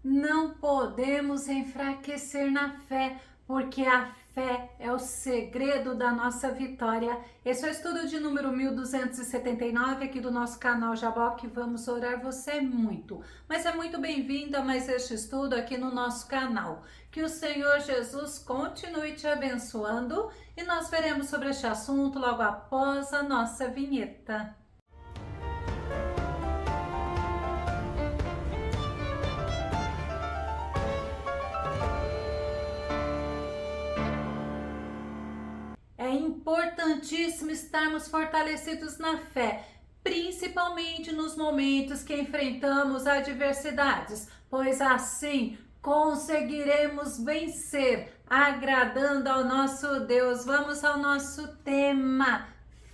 Não podemos enfraquecer na fé, porque a fé é o segredo da nossa vitória. Esse é o estudo de número 1279 aqui do nosso canal Jaboque. Vamos orar você muito. Mas é muito bem-vindo a mais este estudo aqui no nosso canal. Que o Senhor Jesus continue te abençoando e nós veremos sobre este assunto logo após a nossa vinheta. É importantíssimo estarmos fortalecidos na fé, principalmente nos momentos que enfrentamos adversidades, pois assim conseguiremos vencer, agradando ao nosso Deus. Vamos ao nosso tema: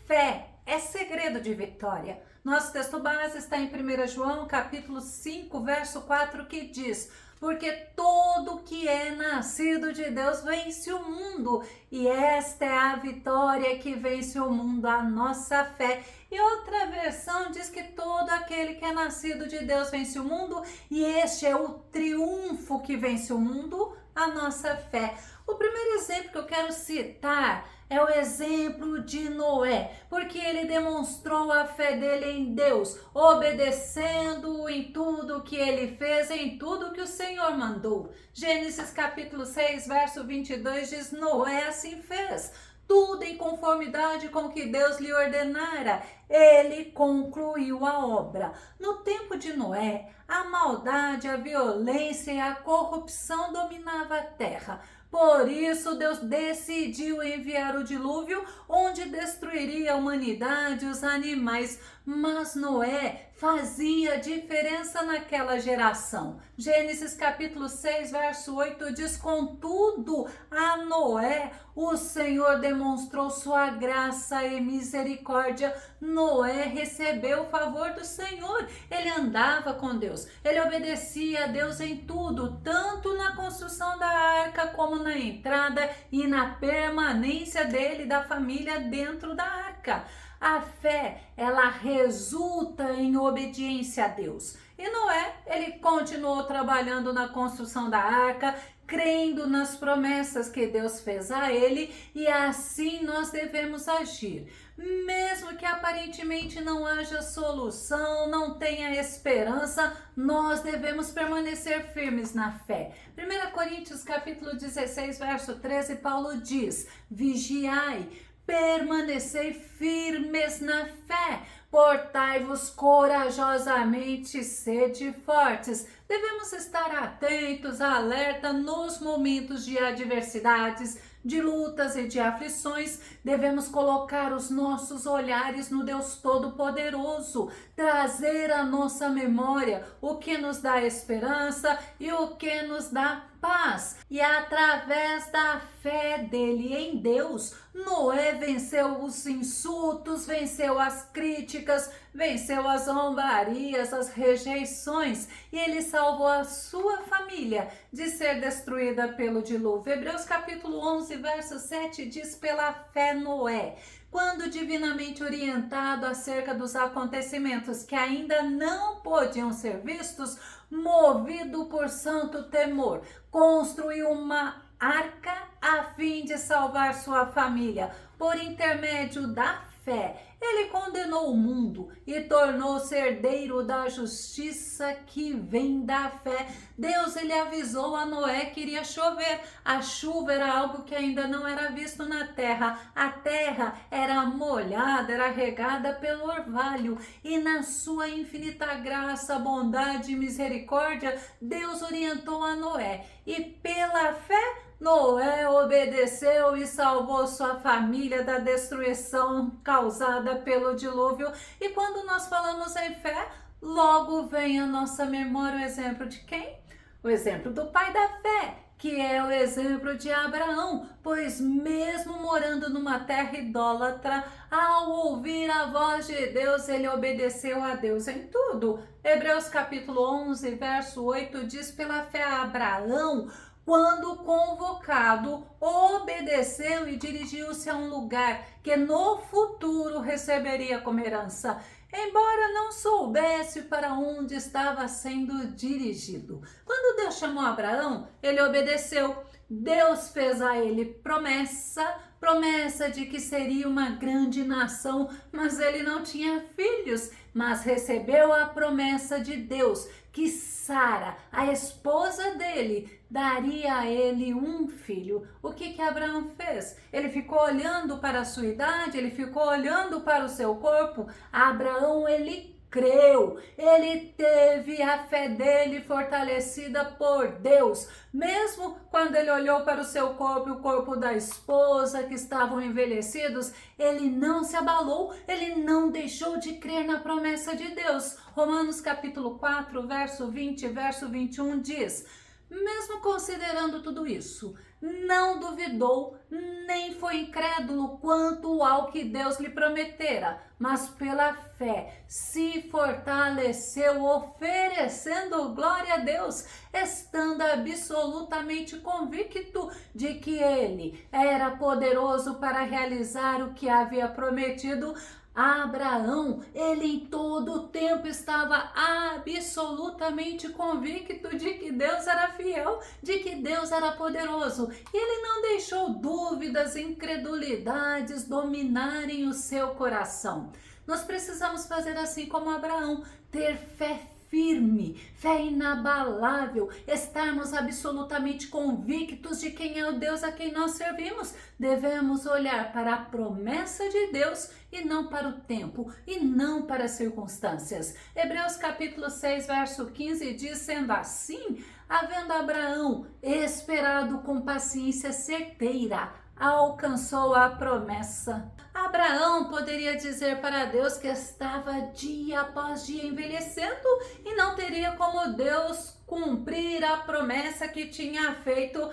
fé é segredo de vitória. Nosso texto base está em 1 João, capítulo 5, verso 4, que diz: porque todo que é nascido de Deus vence o mundo, e esta é a vitória que vence o mundo, a nossa fé. E outra versão diz que todo aquele que é nascido de Deus vence o mundo, e este é o triunfo que vence o mundo, a nossa fé. O primeiro exemplo que eu quero citar é o exemplo de Noé, porque ele demonstrou a fé dele em Deus, obedecendo em tudo que ele fez, em tudo que o Senhor mandou. Gênesis capítulo 6, verso 22 diz: Noé assim fez, tudo em conformidade com o que Deus lhe ordenara. Ele concluiu a obra. No tempo de Noé, a maldade, a violência e a corrupção dominavam a terra. Por isso, Deus decidiu enviar o dilúvio, onde destruiria a humanidade e os animais. Mas Noé fazia diferença naquela geração. Gênesis capítulo 6, verso 8 diz: contudo, a Noé o Senhor demonstrou sua graça e misericórdia. Noé recebeu o favor do Senhor. Ele andava com Deus, ele obedecia a Deus em tudo, tanto na construção da arca como na entrada e na permanência dele e da família dentro da arca. A fé, ela resulta em obediência a Deus. E Noé, ele continuou trabalhando na construção da arca, crendo nas promessas que Deus fez a ele, e assim nós devemos agir. Mesmo que aparentemente não haja solução, não tenha esperança, nós devemos permanecer firmes na fé. 1 Coríntios capítulo 16, verso 13, Paulo diz: vigiai, permanecei firmes na fé, portai-vos corajosamente, sede fortes. Devemos estar atentos, alerta nos momentos de adversidades, de lutas e de aflições. Devemos colocar os nossos olhares no Deus Todo-Poderoso, trazer à nossa memória o que nos dá esperança e o que nos dá paz. E através da fé dele em Deus, Noé venceu os insultos, venceu as críticas, venceu as zombarias, as rejeições, e ele salvou a sua família de ser destruída pelo dilúvio. Hebreus capítulo 11, verso 7 diz: pela fé Noé, quando divinamente orientado acerca dos acontecimentos que ainda não podiam ser vistos, movido por santo temor, construiu uma arca a fim de salvar sua família. Por intermédio da fé, ele condenou o mundo e tornou-se herdeiro da justiça que vem da fé. Deus, ele avisou a Noé que iria chover. A chuva era algo que ainda não era visto na terra. A terra era molhada, era regada pelo orvalho. E na sua infinita graça, bondade e misericórdia, Deus orientou a Noé. E pela fé, Noé obedeceu e salvou sua família da destruição causada pelo dilúvio. E quando nós falamos em fé, logo vem a nossa memória o exemplo de quem? O exemplo do pai da fé, que é o exemplo de Abraão, pois mesmo morando numa terra idólatra, ao ouvir a voz de Deus, ele obedeceu a Deus em tudo. Hebreus capítulo 11, verso 8 diz: pela fé Abraão, quando convocado, obedeceu e dirigiu-se a um lugar que no futuro receberia como herança, embora não soubesse para onde estava sendo dirigido. Quando Deus chamou Abraão, ele obedeceu. Deus fez a ele promessa de que seria uma grande nação, mas ele não tinha filhos, mas recebeu a promessa de Deus que Sara, a esposa dele, daria a ele um filho. O que Abraão fez? Ele ficou olhando para a sua idade, ele ficou olhando para o seu corpo. Abraão, ele creu, ele teve a fé dele fortalecida por Deus, mesmo quando ele olhou para o seu corpo e o corpo da esposa que estavam envelhecidos, ele não se abalou, ele não deixou de crer na promessa de Deus. Romanos capítulo 4, verso 20 e verso 21 diz: mesmo considerando tudo isso, não duvidou, nem foi incrédulo quanto ao que Deus lhe prometera, mas pela fé se fortaleceu, oferecendo glória a Deus, estando absolutamente convicto de que ele era poderoso para realizar o que havia prometido. Abraão, ele em todo o tempo estava absolutamente convicto de que Deus era fiel, de que Deus era poderoso. E ele não deixou dúvidas, incredulidades dominarem o seu coração. Nós precisamos fazer assim como Abraão, ter fé firme, fé inabalável, estarmos absolutamente convictos de quem é o Deus a quem nós servimos. Devemos olhar para a promessa de Deus e não para o tempo, e não para as circunstâncias. Hebreus capítulo 6, verso 15 diz: sendo assim, havendo Abraão esperado com paciência certeira, alcançou a promessa. Abraão poderia dizer para Deus que estava dia após dia envelhecendo e não teria como Deus cumprir a promessa que tinha feito,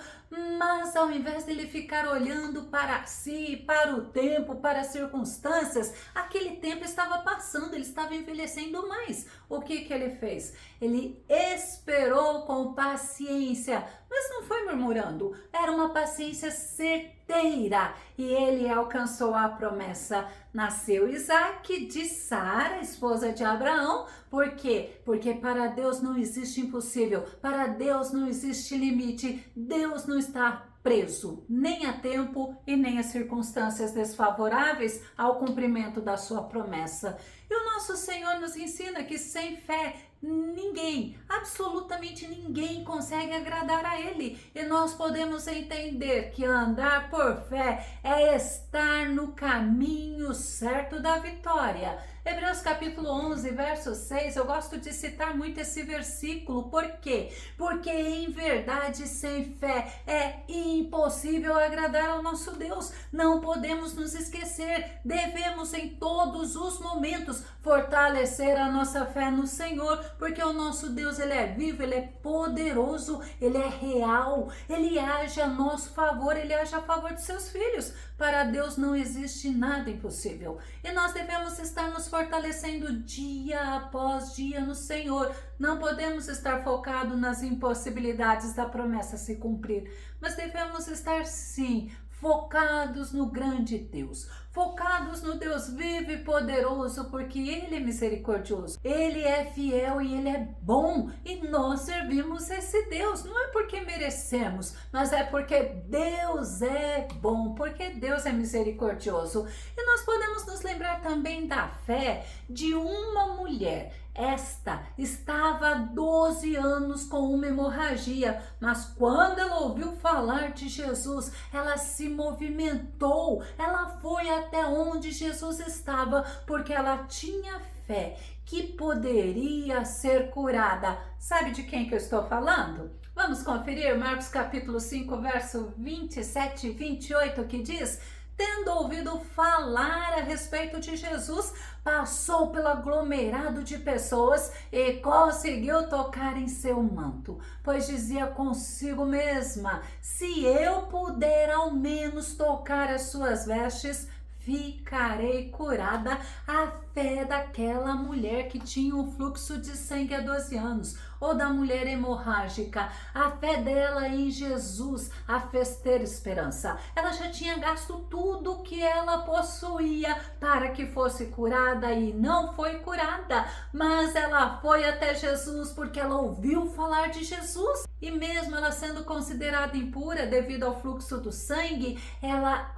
mas ao invés dele ficar olhando para si, para o tempo, para as circunstâncias, aquele tempo estava passando, ele estava envelhecendo mais. O que ele fez? Ele esperou com paciência, mas não foi murmurando, era uma paciência certeira e ele alcançou a promessa. Nasceu Isaque de Sara, esposa de Abraão. Por quê? Porque para Deus não existe impossível, para Deus não existe limite, Deus não está preso nem a tempo e nem a circunstâncias desfavoráveis ao cumprimento da sua promessa. E o nosso Senhor nos ensina que sem fé ninguém, absolutamente ninguém consegue agradar a Ele. E nós podemos entender que andar por fé é estar no caminho certo da vitória. Hebreus capítulo 11, verso 6, eu gosto de citar muito esse versículo. Por quê? Porque em verdade, sem fé, é impossível agradar ao nosso Deus. Não podemos nos esquecer, devemos em todos os momentos fortalecer a nossa fé no Senhor, porque o nosso Deus, ele é vivo, ele é poderoso, ele é real, ele age a nosso favor, ele age a favor de seus filhos. Para Deus não existe nada impossível. E nós devemos estar nos fortalecendo dia após dia no Senhor. Não podemos estar focados nas impossibilidades da promessa se cumprir, mas devemos estar sim focados no grande Deus, focados no Deus vivo e poderoso, porque Ele é misericordioso, Ele é fiel e Ele é bom, e nós servimos esse Deus, não é porque merecemos, mas é porque Deus é bom, porque Deus é misericordioso. E nós podemos nos lembrar também da fé de uma mulher. Esta estava há 12 anos com uma hemorragia, mas quando ela ouviu falar de Jesus, ela se movimentou, ela foi até onde Jesus estava, porque ela tinha fé que poderia ser curada. Sabe de quem que eu estou falando? Vamos conferir Marcos capítulo 5, verso 27 e 28, que diz: tendo ouvido falar a respeito de Jesus, passou pelo aglomerado de pessoas e conseguiu tocar em seu manto, pois dizia consigo mesma: se eu puder ao menos tocar as suas vestes, ficarei curada. A fé daquela mulher que tinha um fluxo de sangue há 12 anos. ou da mulher hemorrágica. A fé dela em Jesus a fez ter esperança. Ela já tinha gasto tudo que ela possuía para que fosse curada e não foi curada, mas ela foi até Jesus porque ela ouviu falar de Jesus. E mesmo ela sendo considerada impura devido ao fluxo do sangue, ela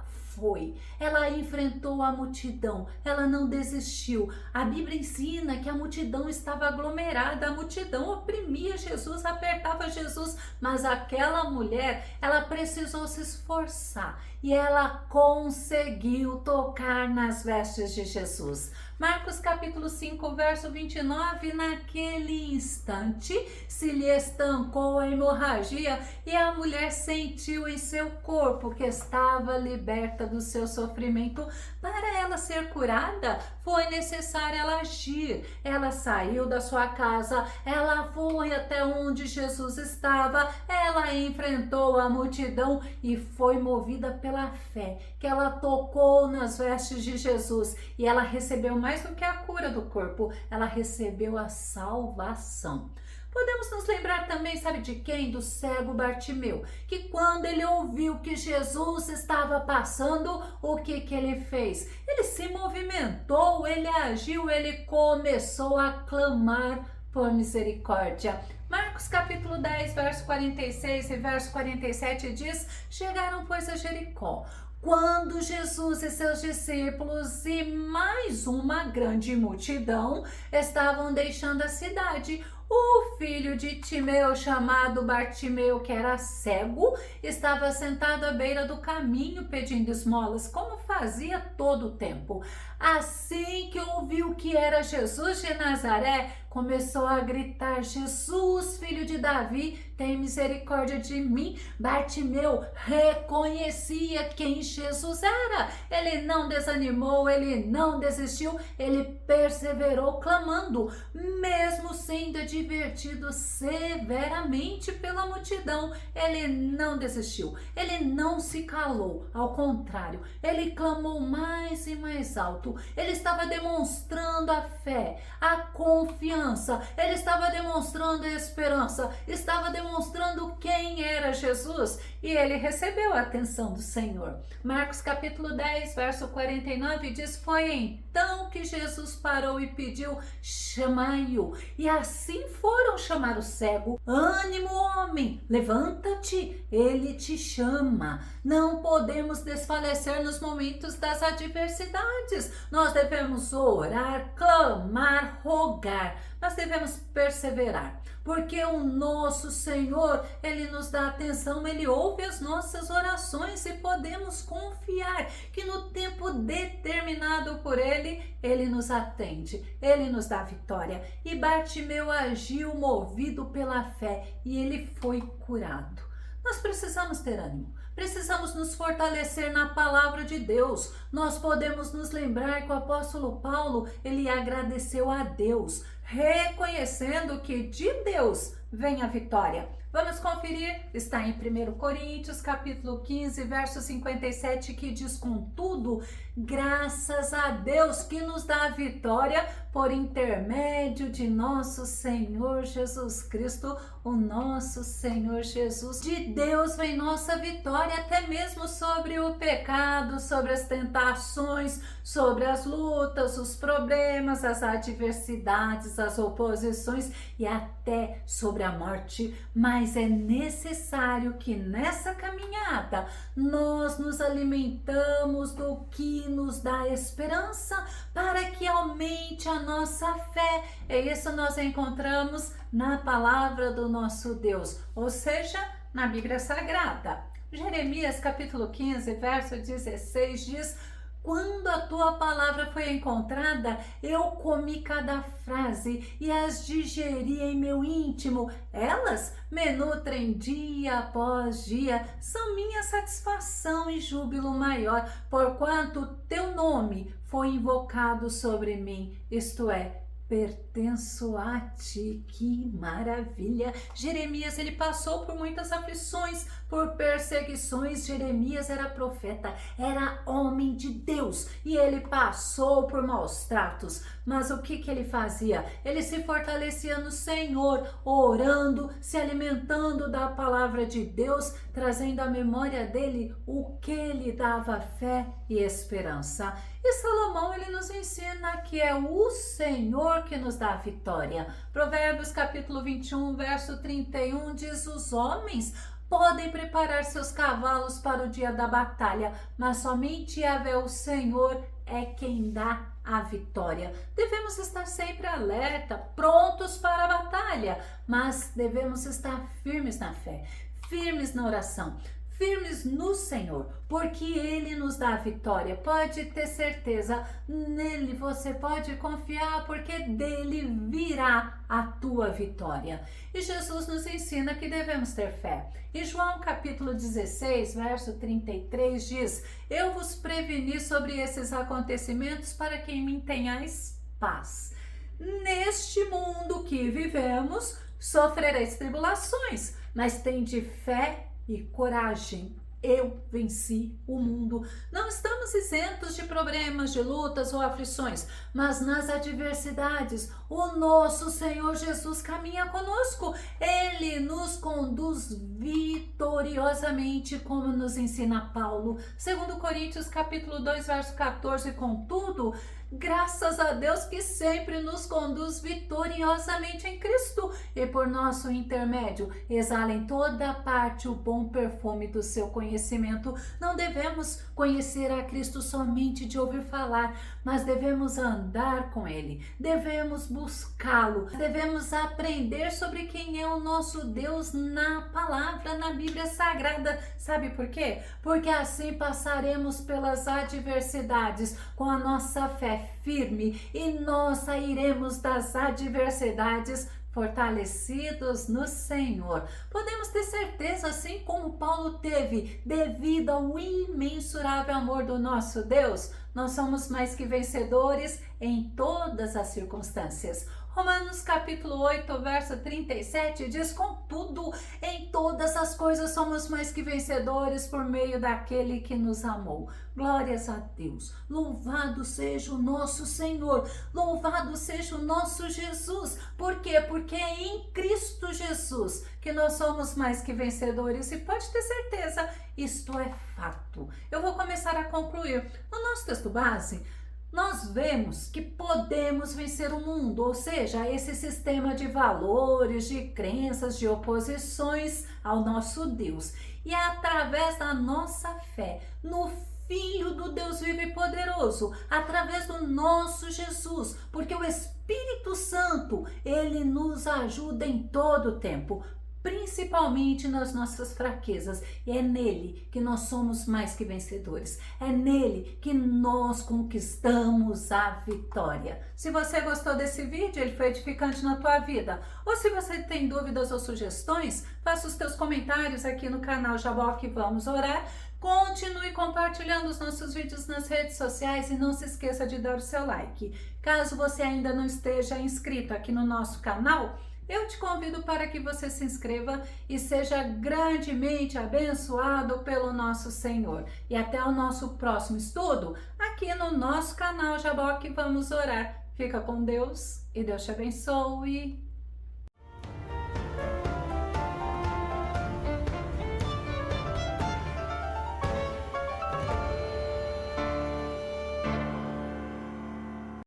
enfrentou a multidão, ela não desistiu. A Bíblia ensina que a multidão estava aglomerada, a multidão oprimia Jesus, apertava Jesus, mas aquela mulher, ela precisou se esforçar e ela conseguiu tocar nas vestes de Jesus. Marcos capítulo 5, verso 29, naquele instante se lhe estancou a hemorragia e a mulher sentiu em seu corpo que estava liberta do seu sofrimento. Para ela ser curada, foi necessário ela agir. Ela saiu da sua casa, ela foi até onde Jesus estava, ela enfrentou a multidão e foi movida pela fé, que ela tocou nas vestes de Jesus e ela recebeu mais do que a cura do corpo, ela recebeu a salvação. Podemos nos lembrar também, sabe de quem? Do cego Bartimeu, que quando ele ouviu que Jesus estava passando, o que ele fez? Ele se movimentou, ele agiu, ele começou a clamar por misericórdia. Marcos capítulo 10, verso 46 e verso 47 diz: chegaram, pois, a Jericó. Quando Jesus e seus discípulos e mais uma grande multidão estavam deixando a cidade, o filho de Timeu, chamado Bartimeu, que era cego, estava sentado à beira do caminho pedindo esmolas, como fazia todo o tempo. Assim que ouviu que era Jesus de Nazaré, começou a gritar: Jesus, filho de Davi, tem misericórdia de mim. Bartimeu reconhecia quem Jesus era. Ele não desanimou, ele não desistiu, ele perseverou clamando, mesmo sendo advertido severamente pela multidão. Ele não desistiu, ele não se calou, ao contrário, ele clamou mais e mais alto. Ele estava demonstrando a fé, a confiança, ele estava demonstrando a esperança, estava demonstrando quem era Jesus e ele recebeu a atenção do Senhor. Marcos capítulo 10, verso 49 diz: foi então que Jesus parou e pediu: chamai-o. E assim foram chamar o cego. Ânimo, homem, levanta-te, ele te chama. Não podemos desfalecer nos momentos das adversidades. Nós devemos orar, clamar, rogar. Nós devemos perseverar, porque o nosso Senhor, Ele nos dá atenção, Ele ouve as nossas orações e podemos confiar que no tempo determinado por Ele, Ele nos atende, Ele nos dá vitória. E Bartimeu agiu movido pela fé e ele foi curado. Nós precisamos ter ânimo, precisamos nos fortalecer na palavra de Deus. Nós podemos nos lembrar que o apóstolo Paulo, ele agradeceu a Deus, reconhecendo que de Deus vem a vitória. Vamos conferir, está em 1 Coríntios, capítulo 15, verso 57, que diz: contudo, graças a Deus que nos dá a vitória por intermédio de nosso Senhor Jesus Cristo, o nosso Senhor Jesus. De Deus vem nossa vitória, até mesmo sobre o pecado, sobre as tentações, sobre as lutas, os problemas, as adversidades, as oposições e até sobre a morte. Mas é necessário que nessa caminhada nós nos alimentamos do que nos dá esperança para que aumente a nossa fé. E isso nós encontramos na palavra do nosso Deus, ou seja, na Bíblia Sagrada. Jeremias capítulo 15, verso 16 diz: quando a tua palavra foi encontrada, eu comi cada frase e as digeri em meu íntimo. Elas me nutrem dia após dia, são minha satisfação e júbilo maior, porquanto teu nome foi invocado sobre mim, isto é, pertenço a ti. Que maravilha! Jeremias, ele passou por muitas aflições, por perseguições. Jeremias era profeta, era homem de Deus e ele passou por maus tratos. Mas o que ele fazia? Ele se fortalecia no Senhor, orando, se alimentando da palavra de Deus, trazendo à memória dele o que lhe dava fé e esperança. E Salomão, ele nos ensina que é o Senhor que nos dá a vitória. Provérbios capítulo 21, verso 31 diz: os homens podem preparar seus cavalos para o dia da batalha, mas somente Yahvé, o Senhor, é quem dá a vitória. Devemos estar sempre alerta, prontos para a batalha, mas devemos estar firmes na fé, firmes na oração, firmes no Senhor, porque Ele nos dá a vitória. Pode ter certeza, nele você pode confiar, porque dele virá a tua vitória. E Jesus nos ensina que devemos ter fé. Em João capítulo 16, verso 33 diz: eu vos preveni sobre esses acontecimentos para que em mim tenhais paz. Neste mundo que vivemos, sofrereis tribulações, mas tende fé e coragem. Eu venci o mundo. Não estamos isentos de problemas, de lutas ou aflições, mas nas adversidades, o nosso Senhor Jesus caminha conosco. Ele nos conduz vitoriosamente, como nos ensina Paulo. 2 Coríntios capítulo 2, verso 14, contudo, graças a Deus que sempre nos conduz vitoriosamente em Cristo e por nosso intermédio exala em toda parte o bom perfume do seu conhecimento. Não devemos conhecer a Cristo somente de ouvir falar, mas devemos andar com Ele, devemos buscá-lo, devemos aprender sobre quem é o nosso Deus na palavra, na Bíblia Sagrada. Sabe por quê? Porque assim passaremos pelas adversidades com a nossa fé firme e nós sairemos das adversidades fortalecidos no Senhor. Podemos ter certeza, assim como Paulo teve, devido ao imensurável amor do nosso Deus, nós somos mais que vencedores em todas as circunstâncias. Romanos capítulo 8, verso 37 diz: contudo, em todas as coisas somos mais que vencedores por meio daquele que nos amou. Glórias a Deus. Louvado seja o nosso Senhor. Louvado seja o nosso Jesus. Por quê? Porque é em Cristo Jesus que nós somos mais que vencedores. E pode ter certeza, isto é fato. Eu vou começar a concluir. No nosso texto base, nós vemos que podemos vencer o mundo, ou seja, esse sistema de valores, de crenças, de oposições ao nosso Deus. E é através da nossa fé no Filho do Deus vivo e poderoso, através do nosso Jesus, porque o Espírito Santo, ele nos ajuda em todo o tempo, principalmente nas nossas fraquezas. E é nele que nós somos mais que vencedores. É nele que nós conquistamos a vitória. Se você gostou desse vídeo, ele foi edificante na tua vida, ou se você tem dúvidas ou sugestões, faça os teus comentários aqui no canal Jaboque Vamos Orar. Continue compartilhando os nossos vídeos nas redes sociais e não se esqueça de dar o seu like. Caso você ainda não esteja inscrito aqui no nosso canal, eu te convido para que você se inscreva e seja grandemente abençoado pelo nosso Senhor. E até o nosso próximo estudo aqui no nosso canal Jaboque Vamos Orar. Fica com Deus e Deus te abençoe.